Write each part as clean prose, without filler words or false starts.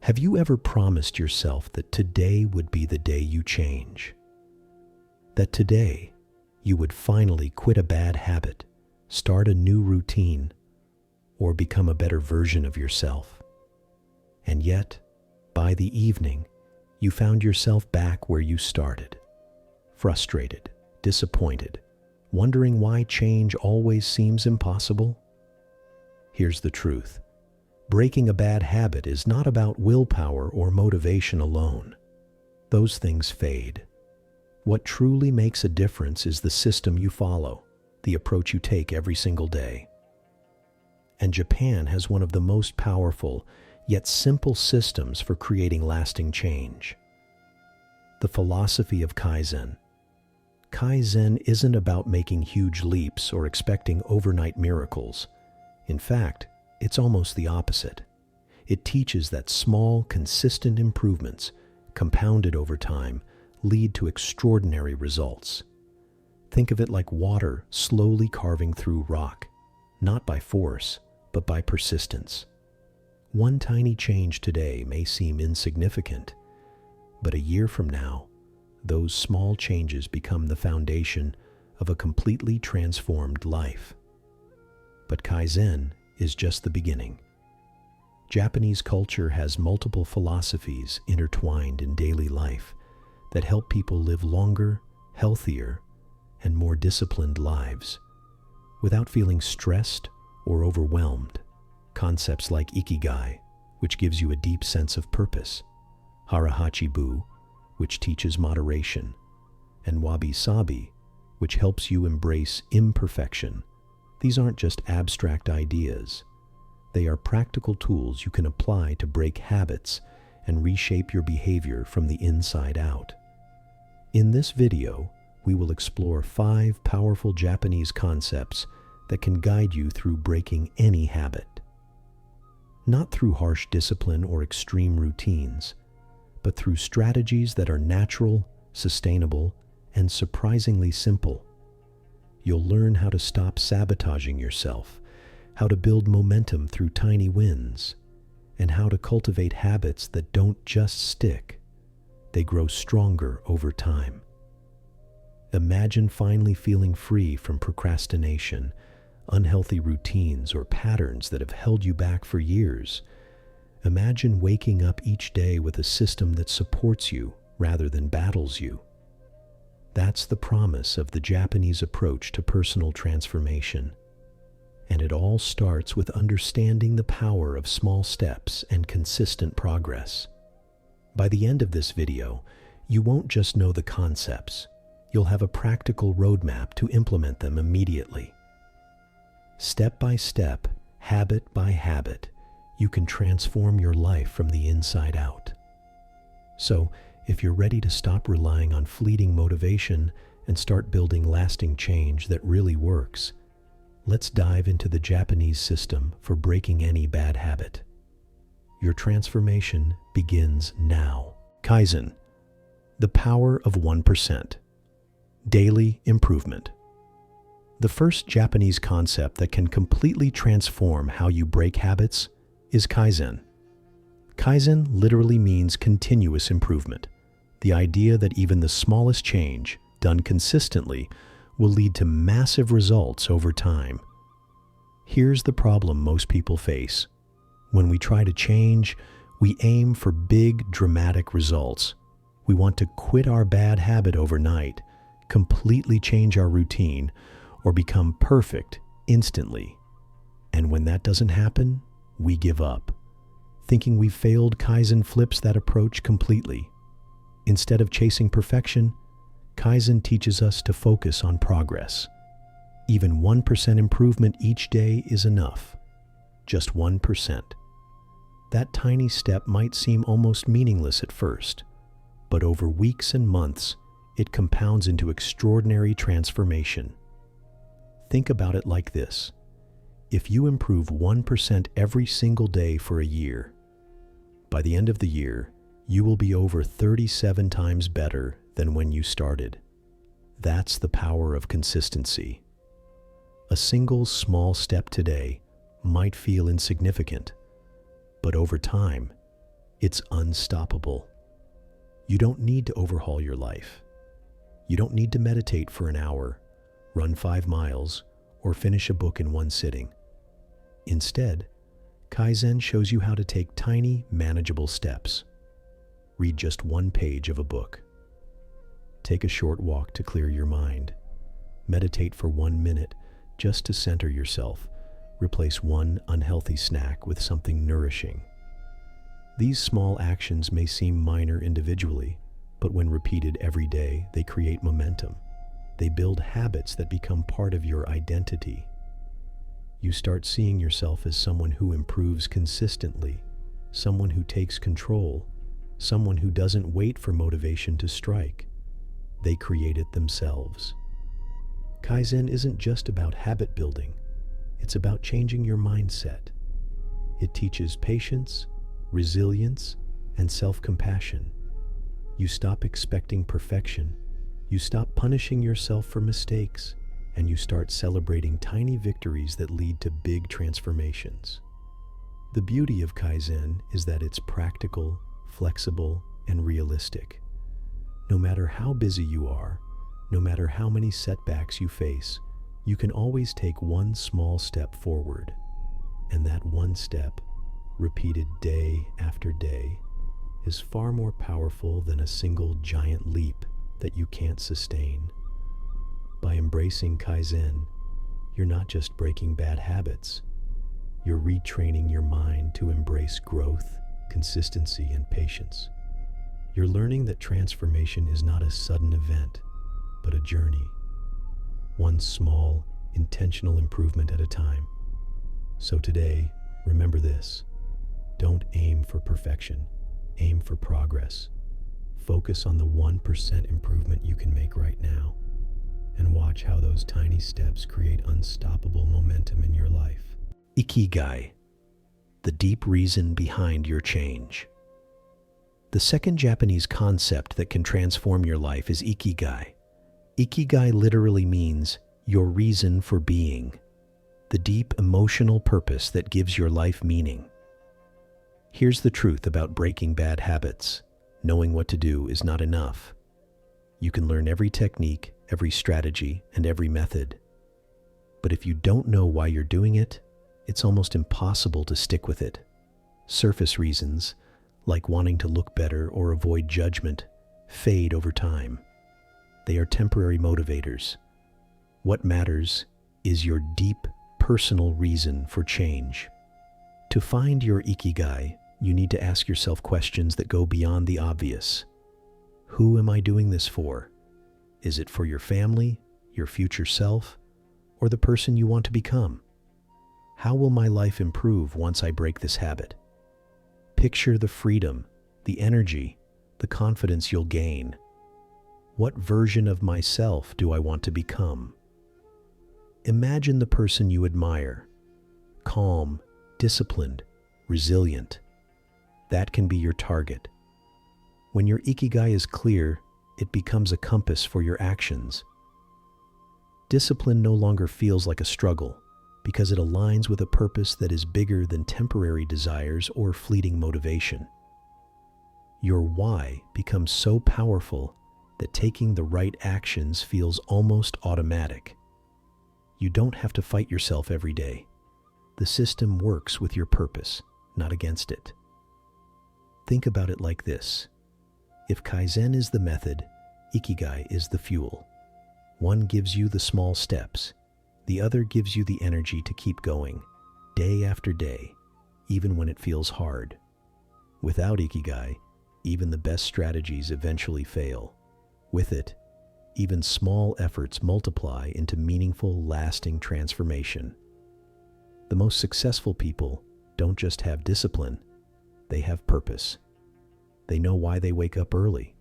Have you ever promised yourself that today would be the day you change? That today you would finally quit a bad habit, start a new routine, or become a better version of yourself? And yet, by the evening, you found yourself back where you started, frustrated, disappointed, wondering why change always seems impossible? Here's the truth. Breaking a bad habit is not about willpower or motivation alone. Those things fade. What truly makes a difference is the system you follow, the approach you take every single day. And Japan has one of the most powerful, yet simple systems for creating lasting change. The philosophy of Kaizen. Kaizen isn't about making huge leaps or expecting overnight miracles. In fact, it's almost the opposite. It teaches that small, consistent improvements, compounded over time, lead to extraordinary results. Think of it like water slowly carving through rock, not by force, but by persistence. One tiny change today may seem insignificant, but a year from now, those small changes become the foundation of a completely transformed life. But Kaizen is just the beginning. Japanese culture has multiple philosophies intertwined in daily life that help people live longer, healthier, and more disciplined lives without feeling stressed or overwhelmed. Concepts like ikigai, which gives you a deep sense of purpose, harahachibu, which teaches moderation, and wabi-sabi, which helps you embrace imperfection. These aren't just abstract ideas. They are practical tools you can apply to break habits and reshape your behavior from the inside out. In this video, we will explore 5 powerful Japanese concepts that can guide you through breaking any habit. Not through harsh discipline or extreme routines, but through strategies that are natural, sustainable, and surprisingly simple. You'll learn how to stop sabotaging yourself, how to build momentum through tiny wins, and how to cultivate habits that don't just stick, they grow stronger over time. Imagine finally feeling free from procrastination, unhealthy routines, or patterns that have held you back for years. Imagine waking up each day with a system that supports you rather than battles you. That's the promise of the Japanese approach to personal transformation. And it all starts with understanding the power of small steps and consistent progress. By the end of this video, you won't just know the concepts, you'll have a practical roadmap to implement them immediately. Step by step, habit by habit, you can transform your life from the inside out. So, if you're ready to stop relying on fleeting motivation and start building lasting change that really works, let's dive into the Japanese system for breaking any bad habit. Your transformation begins now. Kaizen, the power of 1%. Daily improvement. The first Japanese concept that can completely transform how you break habits is Kaizen. Kaizen literally means continuous improvement. The idea that even the smallest change, done consistently, will lead to massive results over time. Here's the problem most people face. When we try to change, we aim for big, dramatic results. We want to quit our bad habit overnight, completely change our routine, or become perfect instantly. And when that doesn't happen, we give up. Thinking we've failed, Kaizen flips that approach completely. Instead of chasing perfection, Kaizen teaches us to focus on progress. Even 1% improvement each day is enough. Just 1%. That tiny step might seem almost meaningless at first, but over weeks and months, it compounds into extraordinary transformation. Think about it like this. If you improve 1% every single day for a year, by the end of the year, you will be over 37 times better than when you started. That's the power of consistency. A single small step today might feel insignificant, but over time, It's unstoppable. You don't need to overhaul your life. You don't need to meditate for an hour, run 5 miles, or finish a book in one sitting. Instead, Kaizen shows you how to take tiny, manageable steps. Read just 1 page of a book. Take a short walk to clear your mind. Meditate for 1 minute just to center yourself. Replace one unhealthy snack with something nourishing. These small actions may seem minor individually, but when repeated every day, they create momentum. They build habits that become part of your identity. You start seeing yourself as someone who improves consistently, someone who takes control, someone who doesn't wait for motivation to strike. They create it themselves. Kaizen isn't just about habit building. It's about changing your mindset. It teaches patience, resilience, and self-compassion. You stop expecting perfection. You stop punishing yourself for mistakes, and you start celebrating tiny victories that lead to big transformations. The beauty of Kaizen is that it's practical, flexible, and realistic. No matter how busy you are, no matter how many setbacks you face, you can always take one small step forward. And that one step, repeated day after day, is far more powerful than a single giant leap that you can't sustain. By embracing Kaizen, you're not just breaking bad habits, you're retraining your mind to embrace growth, consistency, and patience. You're learning that transformation is not a sudden event, but a journey. One small, intentional improvement at a time. So today, remember this. Don't aim for perfection. Aim for progress. Focus on the 1% improvement you can make right now, and watch how those tiny steps create unstoppable momentum in your life. Ikigai, the deep reason behind your change. The second Japanese concept that can transform your life is Ikigai. Ikigai literally means your reason for being, the deep emotional purpose that gives your life meaning. Here's the truth about breaking bad habits. Knowing what to do is not enough. You can learn every technique, every strategy, and every method. But if you don't know why you're doing it, it's almost impossible to stick with it. Surface reasons, like wanting to look better or avoid judgment, fade over time. They are temporary motivators. What matters is your deep, personal reason for change. To find your Ikigai, you need to ask yourself questions that go beyond the obvious. Who am I doing this for? Is it for your family, your future self, or the person you want to become? How will my life improve once I break this habit? Picture the freedom, the energy, the confidence you'll gain. What version of myself do I want to become? Imagine the person you admire. Calm, disciplined, resilient. That can be your target. When your Ikigai is clear, it becomes a compass for your actions. Discipline no longer feels like a struggle because it aligns with a purpose that is bigger than temporary desires or fleeting motivation. Your why becomes so powerful that taking the right actions feels almost automatic. You don't have to fight yourself every day. The system works with your purpose, not against it. Think about it like this. If Kaizen is the method, Ikigai is the fuel. One gives you the small steps. The other gives you the energy to keep going, day after day, even when it feels hard. Without Ikigai, even the best strategies eventually fail. With it, even small efforts multiply into meaningful, lasting transformation. The most successful people don't just have discipline, they have purpose. They know why they wake up early,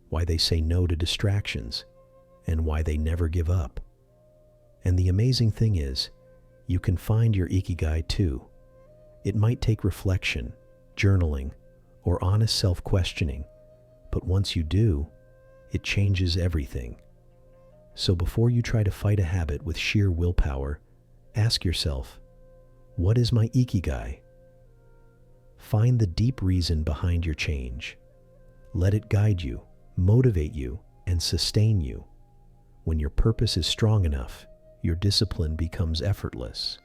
why they say no to distractions, and why they never give up. And the amazing thing is, you can find your Ikigai too. It might take reflection, journaling, or honest self-questioning, but once you do, it changes everything. So before you try to fight a habit with sheer willpower, ask yourself, what is my Ikigai? Find the deep reason behind your change. Let it guide you, motivate you, and sustain you. When your purpose is strong enough, your discipline becomes effortless.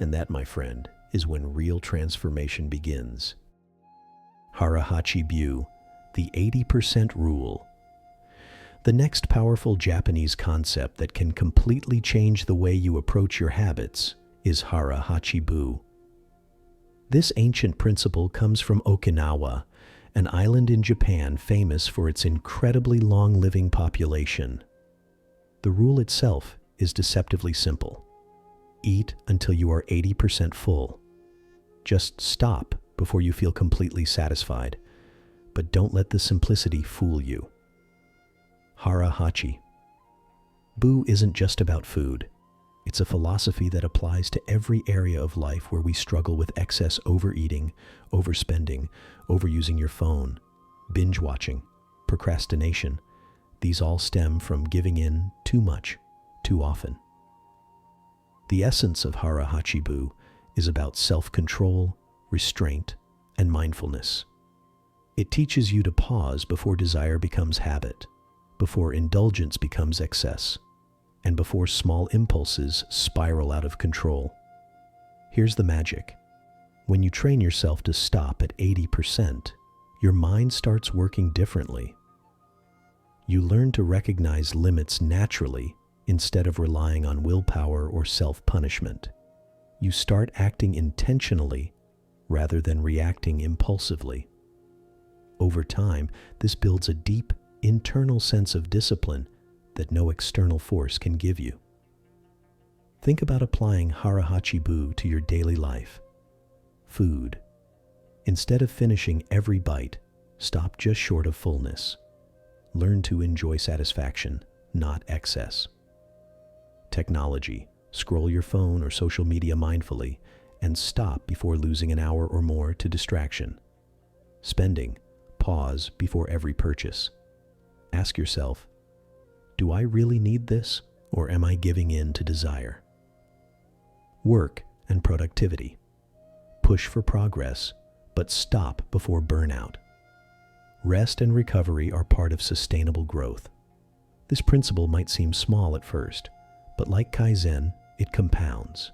And that, my friend, is when real transformation begins. Harahachi Bu, the 80% rule. The next powerful Japanese concept that can completely change the way you approach your habits is Harahachi Bu. This ancient principle comes from Okinawa, an island in Japan famous for its incredibly long-living population. The rule itself is deceptively simple. Eat until you are 80% full. Just stop before you feel completely satisfied, but don't let the simplicity fool you. Harahachi. Bu isn't just about food. It's a philosophy that applies to every area of life where we struggle with excess overeating, overspending, overusing your phone, binge watching, procrastination. These all stem from giving in too much, too often. The essence of Harahachi Bu is about self-control, restraint, and mindfulness. It teaches you to pause before desire becomes habit, before indulgence becomes excess, and before small impulses spiral out of control. Here's the magic. When you train yourself to stop at 80%, your mind starts working differently. You learn to recognize limits naturally instead of relying on willpower or self-punishment. You start acting intentionally rather than reacting impulsively. Over time, this builds a deep, internal sense of discipline that no external force can give you. Think about applying Harahachi Bu to your daily life. Food. Instead of finishing every bite, stop just short of fullness. Learn to enjoy satisfaction, not excess. Technology. Scroll your phone or social media mindfully and stop before losing an hour or more to distraction. Spending. Pause before every purchase. Ask yourself, do I really need this, or am I giving in to desire? Work and productivity. Push for progress, but stop before burnout. Rest and recovery are part of sustainable growth. This principle might seem small at first, but like Kaizen, it compounds.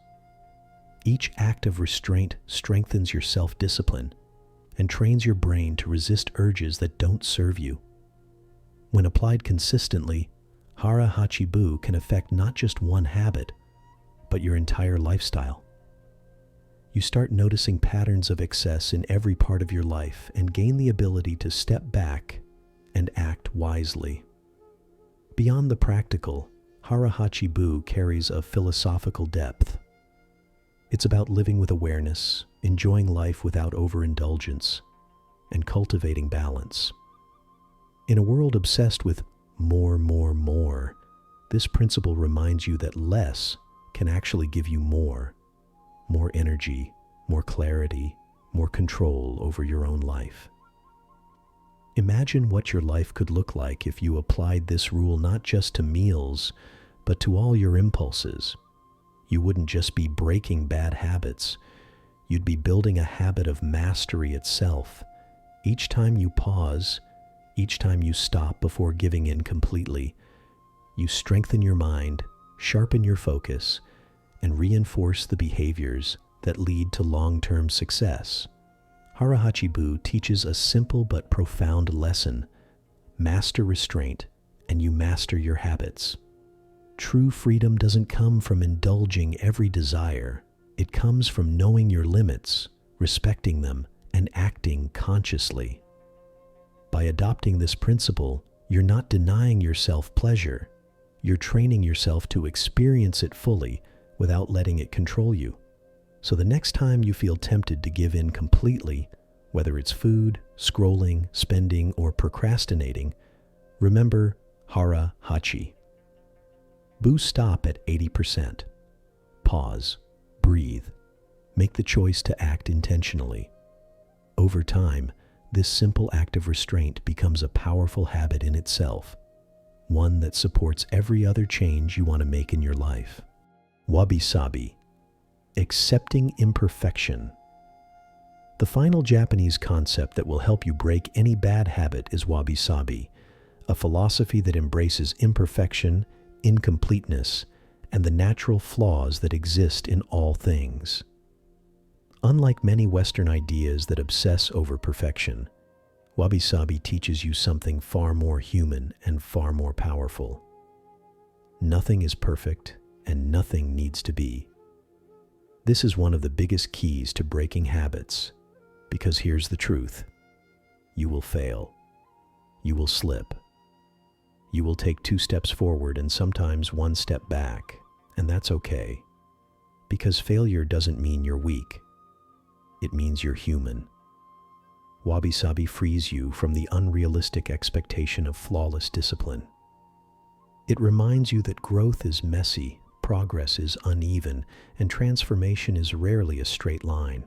Each act of restraint strengthens your self-discipline and trains your brain to resist urges that don't serve you. When applied consistently, Harahachi Bu can affect not just one habit, but your entire lifestyle. You start noticing patterns of excess in every part of your life and gain the ability to step back and act wisely. Beyond the practical, Harahachi Bu carries a philosophical depth. It's about living with awareness, enjoying life without overindulgence, and cultivating balance. In a world obsessed with more, this principle reminds you that less can actually give you more energy, more clarity, more control over your own life. Imagine what your life could look like if you applied this rule not just to meals, but to all your impulses. You wouldn't just be breaking bad habits, you'd be building a habit of mastery itself. Each time you pause, each time you stop before giving in completely, you strengthen your mind, sharpen your focus, and reinforce the behaviors that lead to long-term success. Harahachi Bu teaches a simple but profound lesson. Master restraint, and you master your habits. True freedom doesn't come from indulging every desire. It comes from knowing your limits, respecting them, and acting consciously. By adopting this principle, you're not denying yourself pleasure. You're training yourself to experience it fully without letting it control you. So the next time you feel tempted to give in completely, whether it's food, scrolling, spending, or procrastinating, remember Harahachi. Bu stop at 80%. Pause, breathe, make the choice to act intentionally. Over time, this simple act of restraint becomes a powerful habit in itself, one that supports every other change you want to make in your life. Wabi-sabi, accepting imperfection. The final Japanese concept that will help you break any bad habit is wabi-sabi, a philosophy that embraces imperfection, incompleteness, and the natural flaws that exist in all things. Unlike many Western ideas that obsess over perfection, wabi-sabi teaches you something far more human and far more powerful. Nothing is perfect, and nothing needs to be. This is one of the biggest keys to breaking habits, because here's the truth. You will fail. You will slip. You will take 2 steps forward and sometimes 1 step back, and that's okay, because failure doesn't mean you're weak. It means you're human. Wabi-sabi frees you from the unrealistic expectation of flawless discipline. It reminds you that growth is messy, progress is uneven, and transformation is rarely a straight line.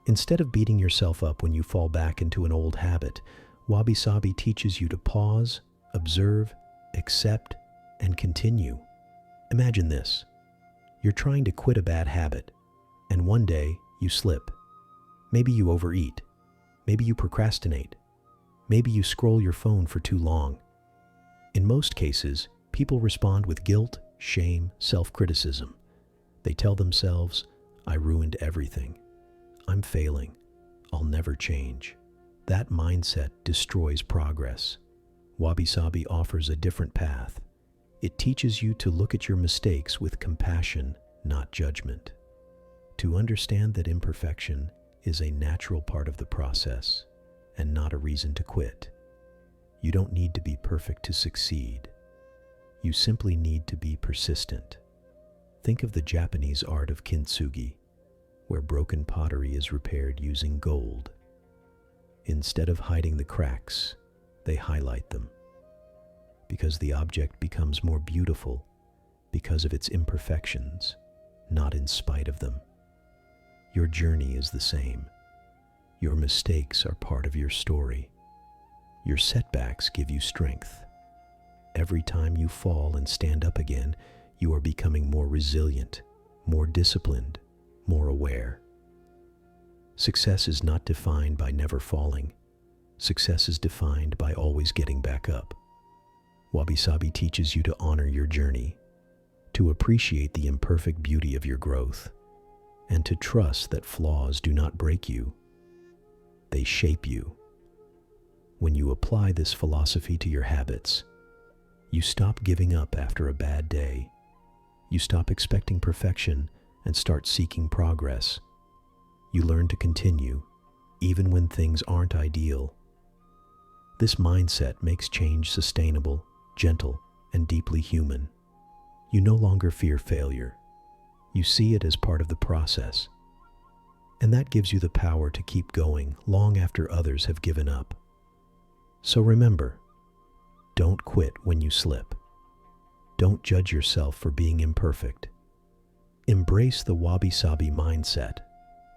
Instead of beating yourself up when you fall back into an old habit, wabi-sabi teaches you to pause, observe, accept, and continue. Imagine this. You're trying to quit a bad habit, and one day you slip. Maybe you overeat. Maybe you procrastinate. Maybe you scroll your phone for too long. In most cases, people respond with guilt, shame, self-criticism. They tell themselves, "I ruined everything. I'm failing. I'll never change." That mindset destroys progress. Wabi-sabi offers a different path. It teaches you to look at your mistakes with compassion, not judgment. To understand that imperfection is a natural part of the process and not a reason to quit. You don't need to be perfect to succeed. You simply need to be persistent. Think of the Japanese art of kintsugi, where broken pottery is repaired using gold. Instead of hiding the cracks, they highlight them, because the object becomes more beautiful because of its imperfections, not in spite of them. Your journey is the same. Your mistakes are part of your story. Your setbacks give you strength. Every time you fall and stand up again, you are becoming more resilient, more disciplined, more aware. Success is not defined by never falling. Success is defined by always getting back up. Wabi-sabi teaches you to honor your journey, to appreciate the imperfect beauty of your growth, and to trust that flaws do not break you. They shape you. When you apply this philosophy to your habits, you stop giving up after a bad day. You stop expecting perfection and start seeking progress. You learn to continue, even when things aren't ideal. This mindset makes change sustainable, gentle, and deeply human. You no longer fear failure. You see it as part of the process. And that gives you the power to keep going long after others have given up. So remember, don't quit when you slip. Don't judge yourself for being imperfect. Embrace the wabi-sabi mindset,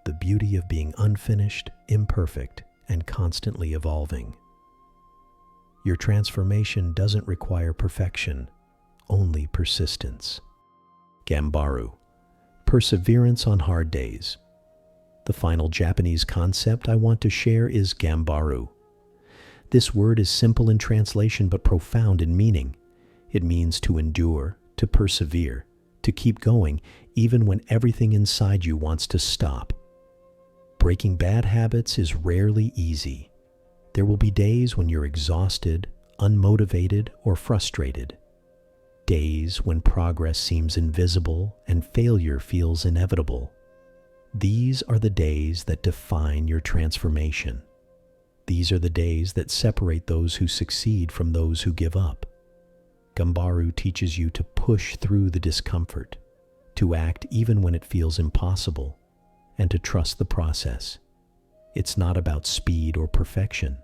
the beauty of being unfinished, imperfect, and constantly evolving. Your transformation doesn't require perfection, only persistence. Gambaru, perseverance on hard days. The final Japanese concept I want to share is gambaru. This word is simple in translation but profound in meaning. It means to endure, to persevere, to keep going, even when everything inside you wants to stop. Breaking bad habits is rarely easy. There will be days when you're exhausted, unmotivated, or frustrated. Days when progress seems invisible and failure feels inevitable. These are the days that define your transformation. These are the days that separate those who succeed from those who give up. Gambaru teaches you to push through the discomfort, to act even when it feels impossible, and to trust the process. It's not about speed or perfection.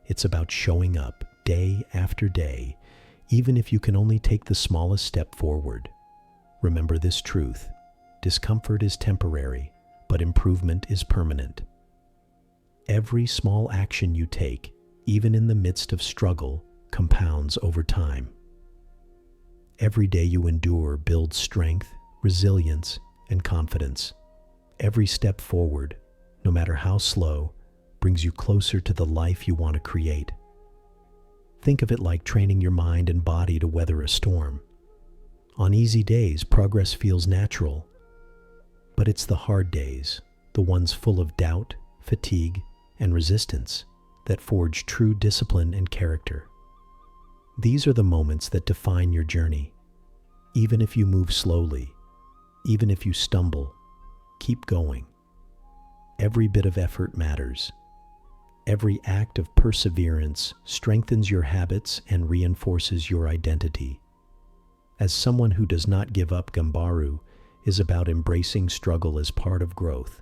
It's about showing up day after day, even if you can only take the smallest step forward. Remember this truth: discomfort is temporary, but improvement is permanent. Every small action you take, even in the midst of struggle, compounds over time. Every day you endure builds strength, resilience, and confidence. Every step forward, no matter how slow, brings you closer to the life you want to create. Think of it like training your mind and body to weather a storm. On easy days, progress feels natural, but it's the hard days, the ones full of doubt, fatigue, and resistance, that forge true discipline and character. These are the moments that define your journey. Even if you move slowly, even if you stumble, keep going. Every bit of effort matters. Every act of perseverance strengthens your habits and reinforces your identity. As someone who does not give up, Gambaru is about embracing struggle as part of growth,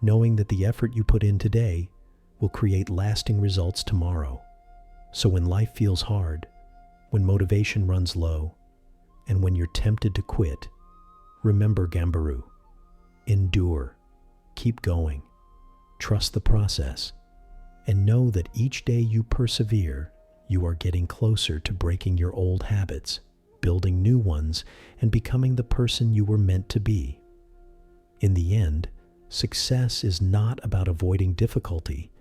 knowing that the effort you put in today will create lasting results tomorrow. So when life feels hard, when motivation runs low, and when you're tempted to quit, remember, Gambaru, endure, keep going, trust the process, and know that each day you persevere, you are getting closer to breaking your old habits, building new ones, and becoming the person you were meant to be. In the end, success is not about avoiding difficulty.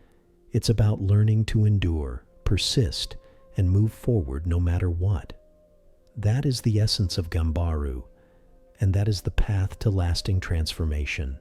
It's about learning to endure, persist, and move forward no matter what. That is the essence of Gambaru, and that is the path to lasting transformation.